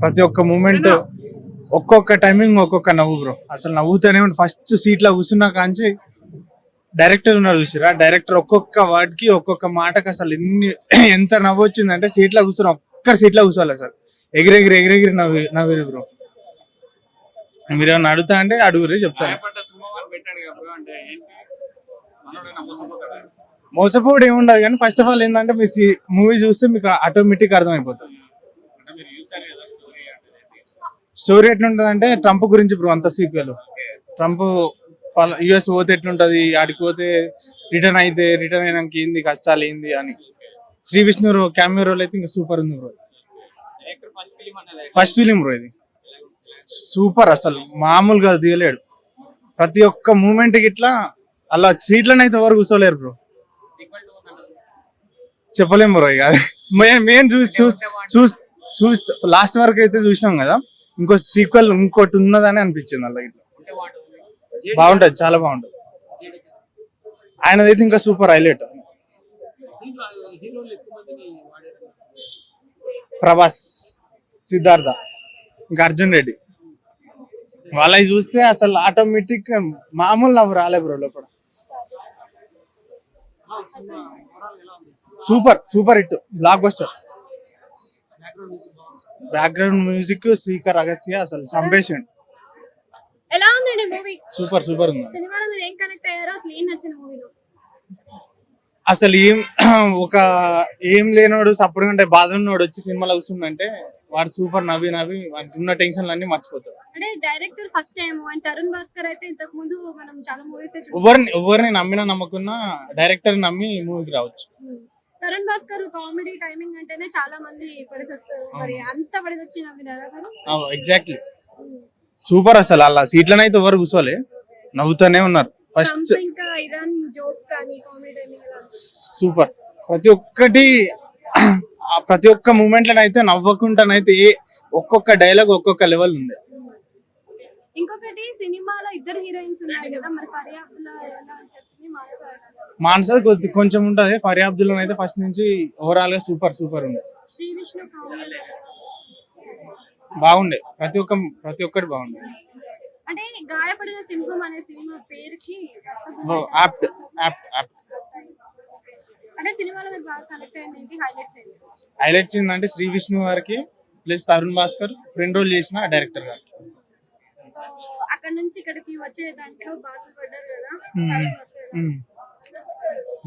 ప్రతి ఒక్క మూమెంట్, ఒక్కొక్క టైమింగ్ ఒక్కొక్క నవ్వు బ్రో. అసలు నవ్వుతూనే ఉండి ఫస్ట్ సీట్ లో కూర్చున్నా కాంచి డైరెక్టర్ ఉన్నారు చూసిరా, డైరెక్టర్ ఒక్కొక్క వర్డ్ కి ఒక్కొక్క మాటకి అసలు ఎంత నవ్వు వచ్చిందంటే సీట్ లో కూర్చొని ఒక్క సీట్ లో కూర్చోవాలి అసలు ఎగిరెగిరి నవ్విరు బ్రో. మీరు ఏమన్నా అడుగుతా అంటే అడుగురి చెప్తాను. మోసపోడు ఏముండదు కానీ ఫస్ట్ ఆఫ్ ఆల్ ఏంటంటే మీ మూవీ చూస్తే మీకు ఆటోమేటిక్ అర్థమైపోతుంది. స్టోరీ ఎట్లుంటది అంటే ట్రంప్ గురించి బ్రో అంత సీక్వెల్. ట్రంప్ యుఎస్ పోతే ఎట్లుంటది, ఆడికి పోతే రిటర్న్ అయినాక ఏంది కష్టాలు ఏంది అని. శ్రీ విష్ణు క్యామియో రోల్ అయితే ఇంకా సూపర్ ఉంది బ్రో. ఫస్ట్ ఫిలిం బ్రో ఇది, సూపర్ అసలు మామూలుగా దిగలేడు. ప్రతి ఒక్క మూమెంట్ కి ఇట్లా అలా సీట్లను అయితే ఎవరు కూర్చోలేరు బ్రో. చెప్పలేం బ్రో. ఇక మేము చూసి లాస్ట్ వరకు అయితే చూసినాం కదా, ఇంకో సీక్వెల్ ఇంకోటి ఉన్నదని అనిపించింది అలా. ఇట్లా బాగుంటది, చాలా బాగుంటది. ఆయనదైతే ఇంకా సూపర్ హైలైట్. ప్రభాస్, సిద్ధార్థ, ఇంకా అర్జున్ రెడ్డి వాళ్ళవి చూస్తే అసలు ఆటోమేటిక్ మామూలు నవ్వు రాలే బ్రో లోపల. Super hit, blockbuster. Background music Srikar Agasthya అసలు చంపేసిండు. ఎలా ఉందండి మూవీ? సూపర్ ఉంది. సినిమాలో మీరు ఏం కనెక్ట్ అయ్యారో, అసలు ఏం నచ్చిన మూవీలో? అసలు ఒక ఏం లేనోడు సపోర్ట్ అంటే బాధ ఉన్నోడు వచ్చి సినిమాలో కూర్చుందంటే వాడు సూపర్ నవ్వి వాడికి ఉన్న టెన్షన్లు అన్ని మర్చిపోతాడు. అంటే director first time and Tarun Bhaskar అయితే ఇంతకు ముందు మనం చాలా మూవీస్ ఎవరిని నమ్మకున్నా డైరెక్టర్ నమ్మి మూవీకి రావచ్చు. తరుణ్ భాస్కర్ కామెడీ టైమింగ్ అంటేనే చాలా మంది పడిసొస్తారు. మరి అంత పడిసొచ్చి నవ్వినారా? Exactly super. అసలు అలా సీట్లనైతే ఎవరు కూర్చోలే, నవ్వుతూనే ఉన్నారు. ఫస్ట్ ఇంకా ఇరాన్ జోక్స్ కానీ కామెడీ టైమింగ్ సూపర్. ప్రతి ఒక్క మూమెంట్ లోనైతే నవ్వకుండానైతే ఒక్కొక్క డైలాగ్ ఒక్కొక్క లెవెల్ ఉంది. ఇంకొకటి సినిమాలో ఇద్దరు హీరోయిన్స్ ఉన్నారు కదా, మరి మానస కొంచెం ఉంటది. ఫర్యాబ్దుల్లో అయితే ఫస్ట్ నుంచి ఓవరాల్ గా సూపర్ ఉంది. శ్రీ విష్ణు బాగుండే, ప్రతి ఒక్కటి బాగుండే. అంటే గాయపడిన సింహం అనే సినిమా పేరుకి అంటే సినిమాలో మీకు బాగా కనెక్ట్ అయింది హైలైట్స్ ఏంటంటే శ్రీ విష్ణు గారికి plus Tarun Bhaskar friend role చేసిన డైరెక్టర్ గారు. అక్కడ నుంచి ఇక్కడికి వచ్చే దాంట్లో బాధపడ్డారు కదా.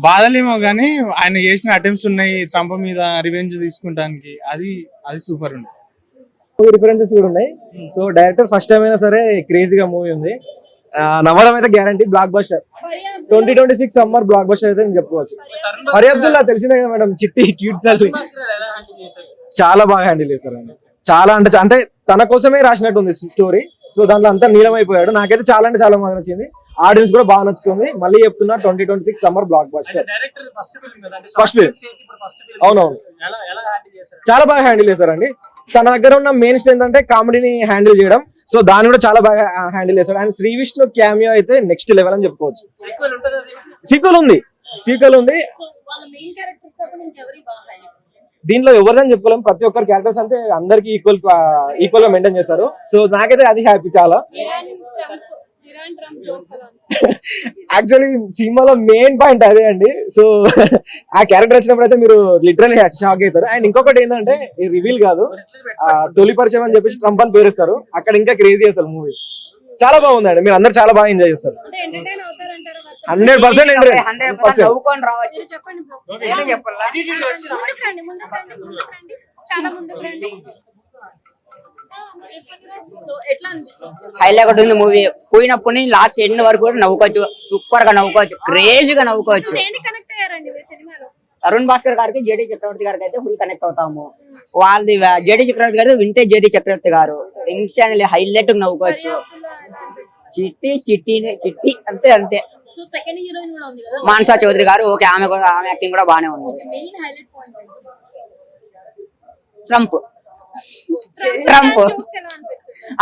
బాధలేమో కానీ ఆయన చేసిన అటెంప్ట్స్ ఉన్నాయి ట్రంప్ మీద రివెంజ్ తీసుకుంటానికి, అది సూపర్ ఉంది. రిఫరెన్సెస్ కూడా ఉన్నాయి. సో డైరెక్టర్ ఫస్ట్ టైం అయినా సరే క్రేజీగా మూవీ ఉంది. నవ్వడం అయితే guarantee. Block buster 2026 summer block buster అయితే చెప్పుకోవచ్చు. ఫర్యాబ్దుల్లా తెలిసిందే కదా మేడం, చిట్టి క్యూట్ తల్లి చాలా బాగా హ్యాండిల్ చేశారండి. చాలా అంటే తన కోసమే రాసినట్టు ఉంది స్టోరీ. సో దాంట్లో అంతా నీలమైపోయాడు. నాకైతే చాలా బాగా నచ్చింది. ఆడియన్స్ కూడా బాగా నచ్చుతుంది. మళ్ళీ చెప్తున్నా 2026 summer block buster. First film అవునవును, చాలా బాగా హ్యాండిల్ చేశారండి. తన దగ్గర ఉన్న మెయిన్ స్ట్రెంత్ అంటే కామెడీని హ్యాండిల్ చేయడం. సో దాన్ని కూడా చాలా బాగా హ్యాండిల్ చేశాడు. అండ్ శ్రీ విష్ణు క్యామియో అయితే నెక్స్ట్ లెవెల్ అని చెప్పుకోవచ్చు. సీక్వెల్ ఉంది. దీంట్లో ఎవరిదని చెప్పుకోలేం. ప్రతి ఒక్కరు క్యారెక్టర్స్ అంటే అందరికి ఈక్వల్ గా మెయింటైన్ చేశారు. సో నాకైతే అది హ్యాపీ చాలా. యాక్చువల్లీ సినిమాలో మెయిన్ పాయింట్ అదే అండి. సో ఆ క్యారెక్టర్ వచ్చినప్పుడు అయితే మీరు లిటరల్లీ షాక్ అవుతారు. అండ్ ఇంకొకటి ఏంటంటే రివీల్ కాదు, తొలి పరిచయం అని చెప్పేసి ట్రంప్ అని పేరుస్తారు. అక్కడ ఇంకా క్రేజీ చేస్తారు మూవీ. చాలా బాగుందండి, మీరు అందరు చాలా బాగా ఎంజాయ్ చేస్తారు. 100% హైలైట్ ఉంది మూవీ. పోయినప్పుడు లాస్ట్ ఎండ్ వరకు కూడా నవ్వుకోవచ్చు, సూపర్ గా నవ్వుకోవచ్చు, క్రేజీగా నవ్వుకోవచ్చు. తరుణ్ భాస్కర్ గారికి జేడీ చక్రవర్తి గారికి అయితే ఫుల్ కనెక్ట్ అవుతాము. వాళ్ళది జేడీ చక్రవర్తి గారు వింటేజ్ జేడీ చక్రవర్తి గారు హైలైట్ నవ్వుకోవచ్చు. చిట్టి అంతే. మానసా చౌదరి గారు ఓకే, ఆమె యాక్టింగ్ కూడా బాగానే ఉంది. ట్రంప్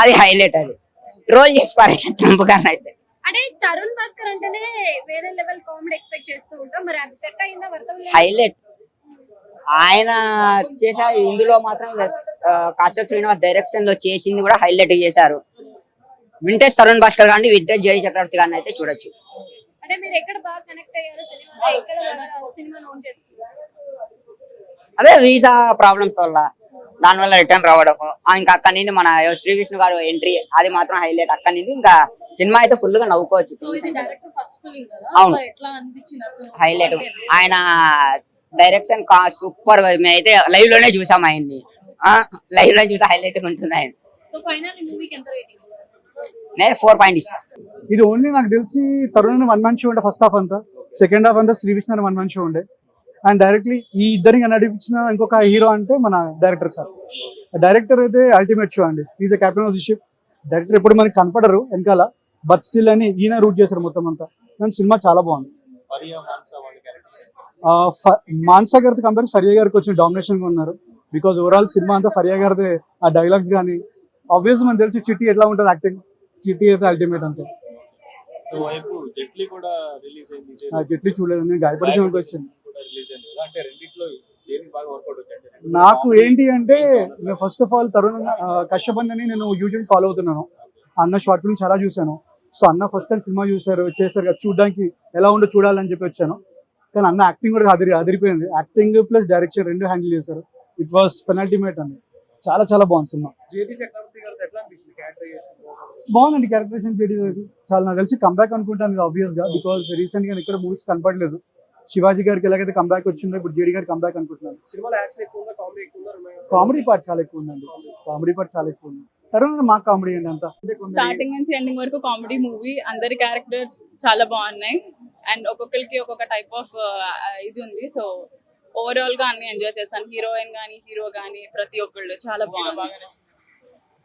అది హైలైట్. అది రోల్ చేసి పారేసారు ట్రంప్ గారిని అయితే. అంటే తరుణ్ భాస్కర్ అంటేనే వేరే లెవెల్ కామెడీ ఎక్స్పెక్ట్ చేస్తూ ఉంటాం. మరి అది సెట్ అయిందా? హైలైట్ ఆయన చేసే ఇందులో మాత్రం కాశ్యప్ శ్రీనివాస్ డైరెక్షన్ లో చేసింది కూడా హైలైట్ చేశారు. వింటేజ్ తరుణ్ భాస్కర్ గారిని, వింటేజ్ జేడి చక్రవర్తి గారిని అయితే చూడొచ్చు. అంటే మీరు ఎక్కడ బాగా కనెక్ట్ అయ్యారు సినిమా, ఎక్కడ సినిమా నోన్ చేసుకున్నారు? అదే వీసా ప్రాబ్లమ్స్ వల్ల, దాని వల్ల రిటర్న్ రావడం, ఇంకా అక్కడి నుండి మన శ్రీ విష్ణు గారు ఎంట్రీ, అది మాత్రం హైలైట్. అక్కడి నుండి ఇంకా సినిమా అయితే ఫుల్ గా నవ్వుకోవచ్చు. అవును, హైలైట్. ఆయన డైరెక్షన్ సూపర్. మేమైతే లైవ్ లోనే చూసాం ఆయన్ని, లైవ్ లో చూసి హైలైట్ ఉంటుంది ఆయన. నేను 4 ఇస్తాను. ఇది ఓన్లీ నాకు తెలిసి తరుణ్ 1 man షో ఉండే ఫస్ట్ హాఫ్ అంతా, సెకండ్ హాఫ్ అంతా శ్రీ విష్ణు 1 man షో ఉండే. అండ్ డైరెక్ట్లీ ఈ ఇద్దరికి నడిపించిన ఇంకొక హీరో అంటే మన డైరెక్టర్ సార్. డైరెక్టర్ అయితే అల్టిమేట్ షో అండి. Is the captain of the ship. Director ఎప్పుడు మనకి కనపడరు వెనకాల, బట్ స్టిల్ అని ఈయన రూట్ చేశారు మొత్తం అంతా. కానీ సినిమా చాలా బాగుంది. మాన్సా గారితో కంపేర్ ఫరియా గారికి కొంచెం డామినేషన్ గా ఉన్నారు. బికాజ్ ఓవరాల్ సినిమా అంతా ఫరియా గారిదే. ఆ డైలాగ్స్ కానీ ఆబ్వియస్ మనకు తెలిసి చిట్టి ఎట్లా ఉంటుంది యాక్టింగ్, చిట్టి అయితే అల్టిమేట్ అంతే. జెట్లీ చూడలేదు, నేను గాయపడి సినిమాకి వచ్చాను. నాకు ఏంటి అంటే first of all Tarun Kashyap అని నేను యూట్యూబ్ ఫాలో అవుతున్నాను. అన్న షార్ట్ ఫిల్మ్ చాలా చూశాను. సో అన్న ఫస్ట్ టైం సినిమా చేశారు కదా, చూడడానికి ఎలా ఉందో చూడాలని చెప్పి వచ్చాను. కానీ అన్న యాక్టింగ్ కూడా అదిరిపోయింది. యాక్టింగ్ ప్లస్ డైరెక్షన్ రెండు హ్యాండిల్ చేశారు. ఇట్ వాస్ పెనల్టిమేట్ అండి. చాలా చాలా బాగుంది సినిమా. బాగుందండి క్యారెక్టరైజేషన్ జేడీ గారికి. చాలా నాకు తెలిసి కంబ్యాక్ అనుకుంటాను ఆబ్వియస్ గా, బికాస్ రీసెంట్ గా ఇక్కడ మూవీస్ కనపడలేదు. శివాజీ గారికి ఎలాగైతే కంబ్యాక్ వచ్చిందో ఇప్పుడు జేడీ గారికి కంబ్యాక్ అనుకుంటున్నాను. కామెడీ పార్ట్ చాలా ఎక్కువ ఉందండి. కామెడీ పార్ట్ చాలా ఎక్కువ ఉంది. తర్వాత మా కామెడీ అండి అంతా. స్టార్టింగ్ నుంచి ఎండింగ్ వరకు కామెడీ మూవీ. అందరి క్యారెక్టర్స్ చాలా బాగున్నాయి అండ్ ఒక్కొక్కరికి ఒక్కొక్క టైప్ ఆఫ్ ఇది ఉంది. సో ఓవరాల్ గా అన్ని ఎంజాయ్ చేశాను. హీరోయిన్ గానీ హీరో గానీ ప్రతి ఒక్కళ్ళు చాలా బాగుంది.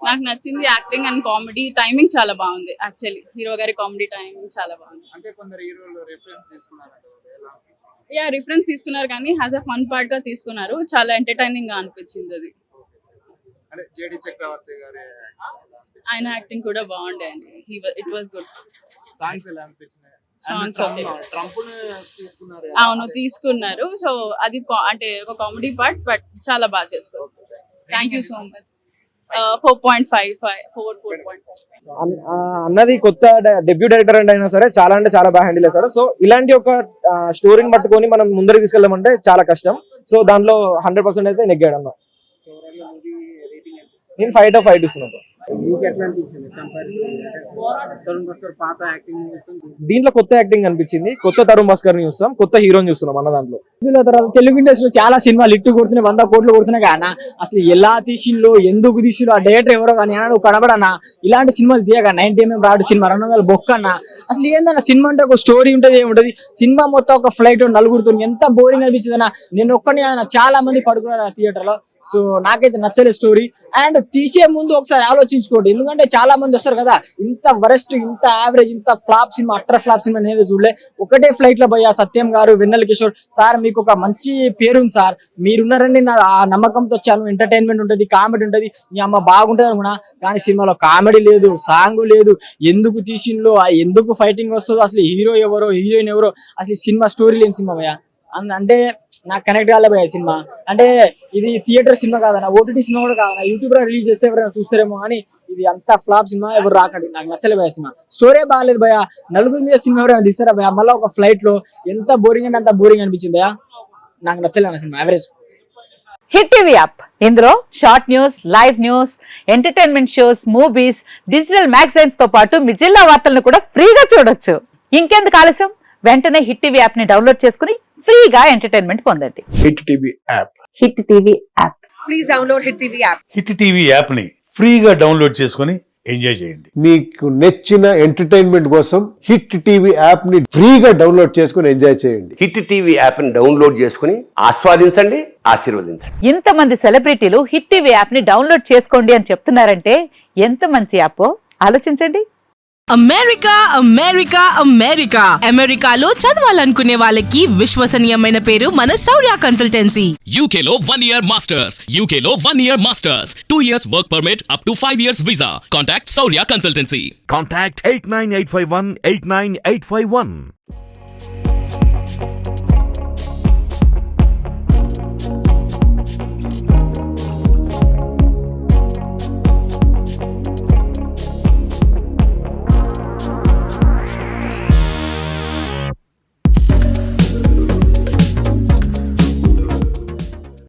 నాకు నచ్చింది యాక్టింగ్ అండ్ కామెడీ టైమింగ్ చాలా బాగుంది. యాక్చువల్లీ హీరో గారి కామెడీ టైమింగ్ చాలా బాగుంది. రిఫరెన్స్ తీసుకున్నారు కానీ హ్యాస్ అ ఫన్ పార్ట్ గా తీసుకున్నారు. చాలా ఎంటర్టైనింగ్ గా అనిపించింది అది. ఆయన యాక్టింగ్ కూడా బాగుండే అండి. It was good. సాంగ్స్ అవును తీసుకున్నారు. సో అది అంటే ఒక కామెడీ పార్ట్, బట్ చాలా బాగా చేసుకోవాలి. Thank you so much. 4.5 అన్నది కొత్త డెబ్యూ డైరెక్టర్ అంటే అయినా సరే చాలా అంటే చాలా బాగా హ్యాండిల్ చేశారు. సో ఇలాంటి ఒక స్టోరీని పట్టుకొని మనం ముందరికి తీసుకెళ్ళామంటే చాలా కష్టం. సో దాంట్లో 100% అయితే నెగ్గాడు అన్న. నేను 5 out of 5 ఇస్తున్నాను. దీంట్లో కొత్త యాక్టింగ్ అనిపించింది. కొత్త తరుణ్ భాస్కర్ ని చూస్తాం, కొత్త హీరోని చూస్తున్నాం అన్న. దాంట్లో తెలుగు ఇండస్ట్రీలో చాలా సినిమాలు ఇట్టు కొడుతున్నాయి, 100 కోట్లు కొడుతున్నాయి కానీ అసలు ఎలా తీసిల్లో, ఎందుకు తీసిల్లో, ఆ డైరెక్టర్ ఎవరో కానీ నువ్వు కనబడన్నా. ఇలాంటి సినిమాలు తీయగా 90mm రాడు సినిమా 200 బొక్కన్నా. అసలు ఏందన్నా సినిమా అంటే ఒక స్టోరీ ఉంటుంది, ఏముంటది. సినిమా మొత్తం ఒక ఫ్లైట్ నలుగురుతో ఎంత బోరింగ్ అనిపించింది అన్న. నేను ఒక్కని చాలా మంది పడుకున్నారు థియేటర్ లో. సో నాకైతే నచ్చలేదు స్టోరీ. అండ్ తీసే ముందు ఒకసారి ఆలోచించుకోండి, ఎందుకంటే చాలా మంది వస్తారు కదా, ఇంత వరెస్ట్, ఇంత యావరేజ్, ఇంత flop cinema, utter flop cinema నేనే చూడలే. ఒకటే ఫ్లైట్ లో పోయా సత్యం గారు, వెన్నెల కిషోర్ సార్, మీకు ఒక మంచి పేరుంది సార్, మీరున్నారండి నా ఆ నమ్మకంతో వచ్చాను. ఎంటర్టైన్మెంట్ ఉంటుంది, కామెడీ ఉంటుంది, మీ అమ్మ బాగుంటుంది అనుకున్నా. కానీ సినిమాలో కామెడీ లేదు, సాంగ్ లేదు. ఎందుకు తీసిందో, ఎందుకు ఫైటింగ్ వస్తుందో, అసలు హీరో ఎవరో హీరోయిన్ ఎవరో, అసలు సినిమా స్టోరీ లేని సినిమా భయ్యా. అంటే నాకు కనెక్ట్ కాలేపోయా సినిమా. అంటే ఇది థియేటర్ సినిమా కాదన్నా, ఓటీటీ సినిమా కూడా కాదన్నా. యూట్యూబ్ లో రిలీజ్ చేస్తే ఎవరైనా చూస్తారేమో కానీ ఇది అంత ఫ్లాప్ సినిమా, ఎవరు రాకండి. నాకు నచ్చలేపోయా సినిమా. స్టోరీ బాగాలేదు భయ. నలుగురి మీద సినిమా ఎవరైనా తీస్తారా భయ? మళ్ళీ ఒక ఫ్లైట్ లో ఎంత బోరింగ్ అంటే అంత బోరింగ్ అనిపించింది భయ. నాకు నచ్చలేదు సినిమా, యావరేజ్. హిట్ టీవీ యాప్, ఇందులో short news, live news, entertainment shows, movies, digital magazines తో పాటు మీ జిల్లా వార్తలను కూడా ఫ్రీగా చూడొచ్చు. ఇంకెందుకు ఆలస్యం, వెంటనే హిట్ టీవీ యాప్ ని డౌన్లోడ్ చేసుకుని ఫ్రీగా ఎంటర్టైన్మెంట్ పొందండి. Hit TV app. Hit TV app. Please download hit TV app. Hit TV app ని ఫ్రీగా డౌన్లోడ్ చేసుకుని ఎంజాయ్ చేయండి. మీకు నచ్చిన ఎంటర్టైన్మెంట్ కోసం హిట్ టీవీ యాప్ ని ఫ్రీగా డౌన్లోడ్ చేసుకుని ఎంజాయ్ చేయండి. హిట్ టీవీ యాప్ ని డౌన్లోడ్ చేసుకుని ఆస్వాదించండి, ఆశీర్వదించండి. ఇంతమంది సెలబ్రిటీలు హిట్ టీవీ యాప్ ని డౌన్లోడ్ చేసుకోండి అని చెప్తున్నారంటే ఎంత మంచి యాప్ ఆలోచించండి. అమెరికా అమెరికా అమెరికా అమెరికాలో చదవాలనుకునే వాళ్ళకి విశ్వసనీయమైన పేరు మన శౌర్య కన్సల్టెన్సీ. యూకేలో 1 year మాస్టర్స్. యూకేలో 1 year masters. 2 years work permit up to 5 years visa. Contact Shaurya consultancy. Contact 89851 89851.